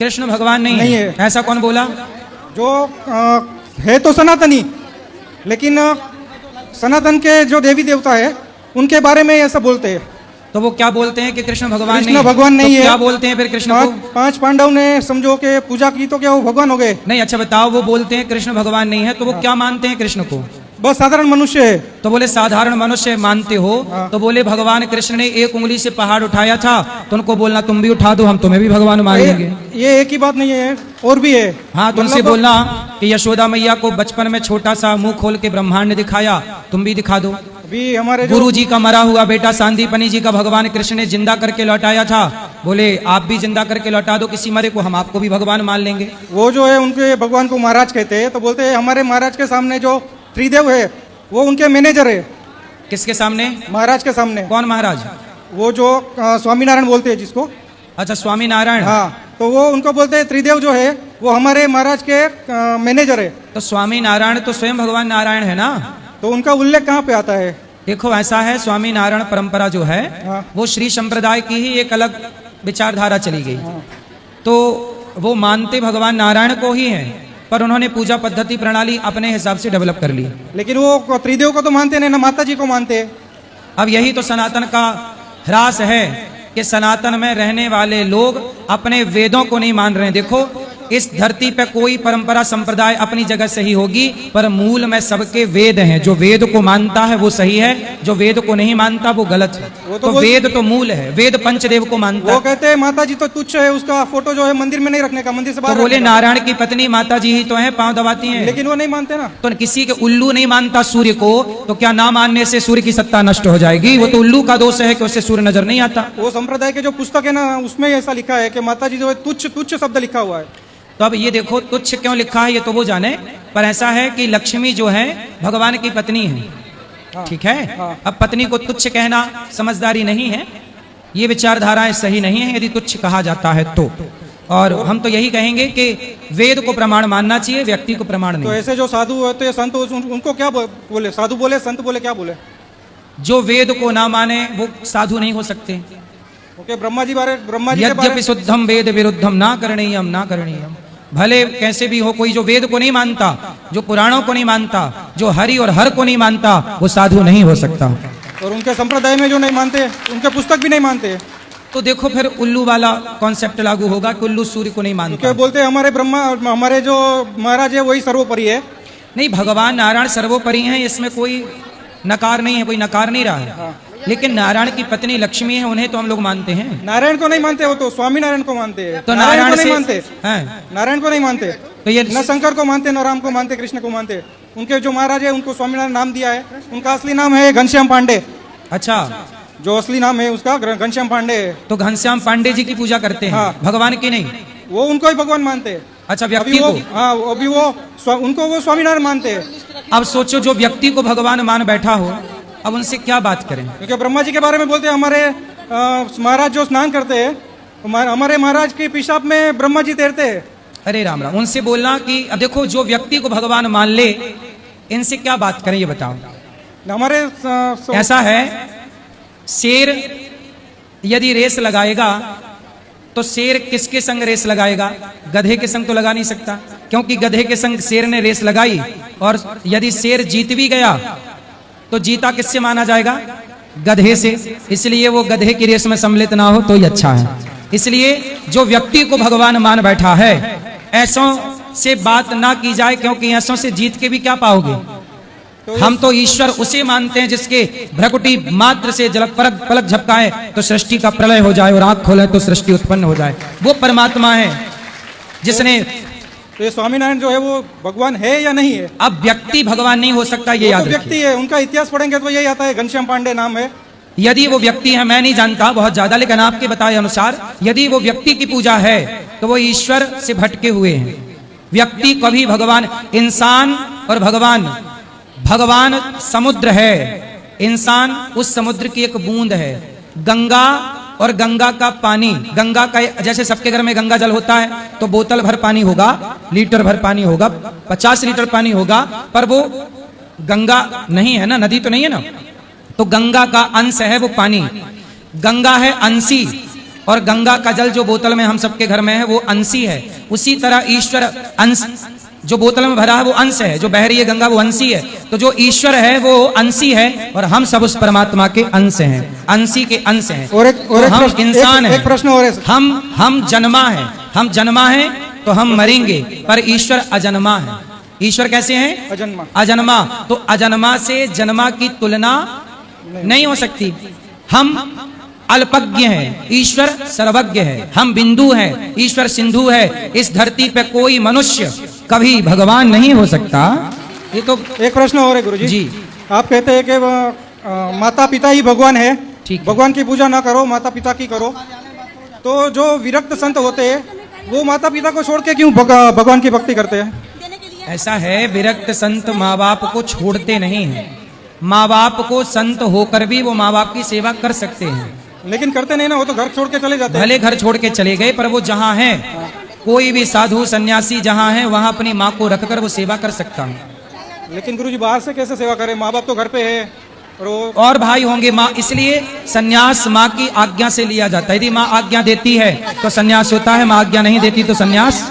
कृष्ण भगवान नहीं है। ऐसा कौन बोला? जो है तो सनातनी, लेकिन सनातन के जो देवी देवता है उनके बारे में ऐसा बोलते हैं। तो वो क्या बोलते हैं कि कृष्ण भगवान नहीं? कृष्ण भगवान नहीं है। क्या बोलते हैं फिर कृष्ण को? पांच पांडव ने समझो के पूजा की तो क्या वो भगवान हो गए? नहीं, अच्छा बताओ, वो बोलते हैं कृष्ण भगवान नहीं है तो वो क्या मानते हैं कृष्ण को? बस साधारण मनुष्य है। तो बोले साधारण मनुष्य मानते हो? तो बोले भगवान कृष्ण ने एक उंगली से पहाड़ उठाया था तो उनको बोलना तुम भी उठा दो, हम तुम्हें भी भगवान मान लेंगे। ये एक ही बात नहीं है, और भी है। हाँ, तुमसे बोलना कि यशोदा मैया को बचपन में छोटा सा मुंह खोल के ब्रह्मांड दिखाया, तुम भी दिखा दो। अभी हमारे गुरु जी का मरा हुआ बेटा सांदीपनी जी का भगवान कृष्ण ने जिंदा करके लौटाया था, बोले आप भी जिंदा करके लौटा दो किसी मरे को, हम आपको भी भगवान मान लेंगे। वो जो है उनके भगवान को महाराज कहते हैं, तो बोलते हैं हमारे महाराज के सामने जो त्रिदेव है वो उनके मैनेजर है। किसके सामने? महाराज के सामने। कौन महाराज? वो जो स्वामीनारायण बोलते हैं जिसको। अच्छा, स्वामी नारायण। हाँ, तो वो उनको बोलते हैं त्रिदेव जो है वो हमारे महाराज के मैनेजर है। तो स्वामी नारायण तो स्वयं भगवान नारायण है ना? तो उनका उल्लेख कहाँ पे आता है? देखो ऐसा है, स्वामी नारायण परंपरा जो है वो श्री संप्रदाय की ही एक अलग विचारधारा चली गई। तो वो मानते भगवान नारायण को ही है, पर उन्होंने पूजा पद्धति प्रणाली अपने हिसाब से डेवलप कर ली। लेकिन वो त्रिदेव को तो मानते नहीं ना, माता जी को मानते हैं। अब यही तो सनातन का ह्रास है कि सनातन में रहने वाले लोग अपने वेदों को नहीं मान रहे हैं। देखो, इस धरती पे कोई परंपरा संप्रदाय अपनी जगह सही होगी, पर मूल में सबके वेद हैं। जो वेद को मानता है वो सही है, जो वेद को नहीं मानता वो गलत है। तो वेद तो मूल है, वेद पंचदेव को मानता है। वो कहते हैं माता जी तो तुच्छ है, उसका फोटो जो है मंदिर में नहीं रखने का, मंदिर से बाहर। तो बोले नारायण की पत्नी माता जी ही तो है, पांव दबाती हैं। लेकिन वो नहीं मानते ना। तो किसी के उल्लू नहीं मानता सूर्य को, तो क्या ना मानने से सूर्य की सत्ता नष्ट हो जाएगी? वो तो उल्लू का दोष है कि उससे सूर्य नजर नहीं आता। वो संप्रदाय के जो पुस्तक है ना उसमें ऐसा लिखा है कि माता जी जो है तुच्छ तुच्छ शब्द लिखा हुआ है। तो अब ये देखो तुच्छ क्यों लिखा है ये तो वो जाने, पर ऐसा है कि लक्ष्मी जो है भगवान की पत्नी है। ठीक है। अब पत्नी को तुच्छ कहना समझदारी नहीं है, ये विचारधाराएं सही नहीं है यदि तुच्छ कहा जाता है तो। और हम तो यही कहेंगे कि वेद को प्रमाण मानना चाहिए, व्यक्ति को प्रमाण नहीं। तो ऐसे जो साधु होते हैं, संत, उनको क्या बोले? साधु बोले, संत बोले, क्या बोले? जो वेद को ना माने वो साधु नहीं हो सकते। ओके, ब्रह्मा जी के यद्यपि शुद्धम वेद विरुद्धम ना करणीयम ना करणीयम। भले कैसे भी हो, कोई जो वेद को नहीं मानता, जो पुराणों को नहीं मानता, जो हरि और हर को नहीं मानता, वो साधु नहीं हो सकता। और उनके संप्रदाय में जो नहीं मानते, उनके पुस्तक भी नहीं मानते, तो देखो फिर उल्लू वाला कॉन्सेप्ट लागू होगा कि उल्लू सूर्य को नहीं मानता। क्या बोलते हैं हमारे ब्रह्मा, हमारे जो महाराज है वही सर्वोपरि है। नहीं, भगवान नारायण सर्वोपरि हैं, इसमें कोई नकार नहीं है, कोई नकार नहीं रहा है। लेकिन नारायण की पत्नी लक्ष्मी है, उन्हें तो हम लोग मानते हैं। नारायण को नहीं मानते, वो तो स्वामी नारायण को मानते हैं। तो नारायण को नहीं मानते हैं, नारायण को नहीं मानते। तो ये न शंकर को मानते, न राम को मानते, कृष्ण को मानते। उनके जो महाराज है उनको स्वामीनारायण नाम दिया है। उनका असली नाम है घनश्याम पांडे। अच्छा, जो असली नाम है उसका घनश्याम पांडे है। तो घनश्याम पांडे जी की पूजा करते हैं। हाँ। भगवान की नहीं? वो उनको ही भगवान मानते हैं। अच्छा, व्यक्ति को? हाँ, अभी वो उनको वो स्वामीनारायण मानते हैं। अब सोचो, जो व्यक्ति को भगवान मान बैठा हो, अब उनसे क्या बात करें? क्योंकि ब्रह्मा जी के बारे में बोलते हैं हमारे महाराज जो स्नान करते हैं, हमारे महाराज के पेशाब में ब्रह्मा जी तैरते हैं। अरे राम राम, उनसे बोलना कि अब देखो जो व्यक्ति को भगवान मान ले, इनसे क्या बात करें ये बताओ। हमारे ऐसा है, शेर यदि रेस लगाएगा तो शेर किसके संग रेस लगाएगा? गधे के संग तो लगा नहीं सकता, क्योंकि गधे के संग शेर ने रेस लगाई और यदि शेर जीत भी गया तो जीता किससे माना जाएगा? गधे से। इसलिए वो गधे की रेस में सम्मिलित ना हो तो ही अच्छा है। इसलिए जो व्यक्ति को भगवान मान बैठा है, ऐसों से बात ना की जाए, क्योंकि ऐसों से जीत के भी क्या पाओगे? हम तो ईश्वर उसे मानते हैं जिसके भ्रकुटी मात्र से पलक झपकाए तो सृष्टि का प्रलय हो जाए और आंख खोले तो सृष्टि उत्पन्न हो जाए। वो परमात्मा है जिसने। तो ये स्वामीनारायण जो है वो भगवान है या नहीं है? अब व्यक्ति भगवान नहीं हो सकता, ये याद रखिए। व्यक्ति है, उनका इतिहास पढ़ेंगे तो यही आता है, घनश्याम पांडे नाम है। यदि वो व्यक्ति है, मैं नहीं जानता बहुत ज्यादा, लेकिन आपके बताए अनुसार यदि वो व्यक्ति की पूजा है तो वो ईश्वर से भटके हुए हैं। व्यक्ति कभी भगवान, इंसान और भगवान समुद्र है, इंसान उस समुद्र की एक बूंद है। गंगा और गंगा का पानी, गंगा का जैसे सबके घर में गंगा जल होता है तो बोतल भर पानी होगा, लीटर भर पानी होगा, 50 लीटर पानी होगा, पर वो गंगा नहीं है ना, नदी तो नहीं है ना। तो गंगा का अंश है वो पानी। गंगा है अंशी और गंगा का जल जो बोतल में हम सबके घर में है वो अंशी है, उसी तरह ईश्वर अंश जो बोतल में भरा है वो अंश है, जो बह रही है गंगा वो अंशी है। तो जो ईश्वर है वो अंशी है और हम सब उस परमात्मा के अंश हैं, अंशी के अंश हैं। और एक तो हम प्रश्न- इंसान हैं, एक प्रश्न और है। हम जन्मा है तो हम मरेंगे, पर ईश्वर अजन्मा है। ईश्वर कैसे हैं? अजन्मा। अजन्मा। तो अजन्मा से जन्मा की तुलना नहीं हो सकती। हम अल्पज्ञ हैं, ईश्वर सर्वज्ञ है। हम बिंदु हैं, ईश्वर सिंधु है। इस धरती पे कोई मनुष्य कभी भगवान नहीं हो सकता। ये तो एक प्रश्न और है गुरुजी। जी। आप कहते हैं कि माता पिता ही भगवान है, ठीक है। भगवान की पूजा ना करो, माता पिता की करो। तो जो विरक्त संत होते हैं वो माता पिता को छोड़ के क्यों भगवान की भक्ति करते हैं? ऐसा है, विरक्त संत माँ बाप को छोड़ते नहीं हैं। माँ बाप को संत होकर भी वो माँ बाप की सेवा कर सकते हैं, लेकिन करते नहीं ना, वो तो घर छोड़ के चले जाते हैं। भले घर छोड़ के चले गए पर वो जहाँ है, कोई भी साधु सन्यासी जहाँ है वहाँ अपनी माँ को रखकर वो सेवा कर सकता है। लेकिन गुरुजी बाहर से कैसे सेवा करें? माँ बाप तो घर पे है और वो और भाई होंगे माँ, इसलिए सन्यास माँ की आज्ञा से लिया जाता है। यदि माँ आज्ञा देती है तो सन्यास होता है, माँ आज्ञा नहीं देती तो सन्यास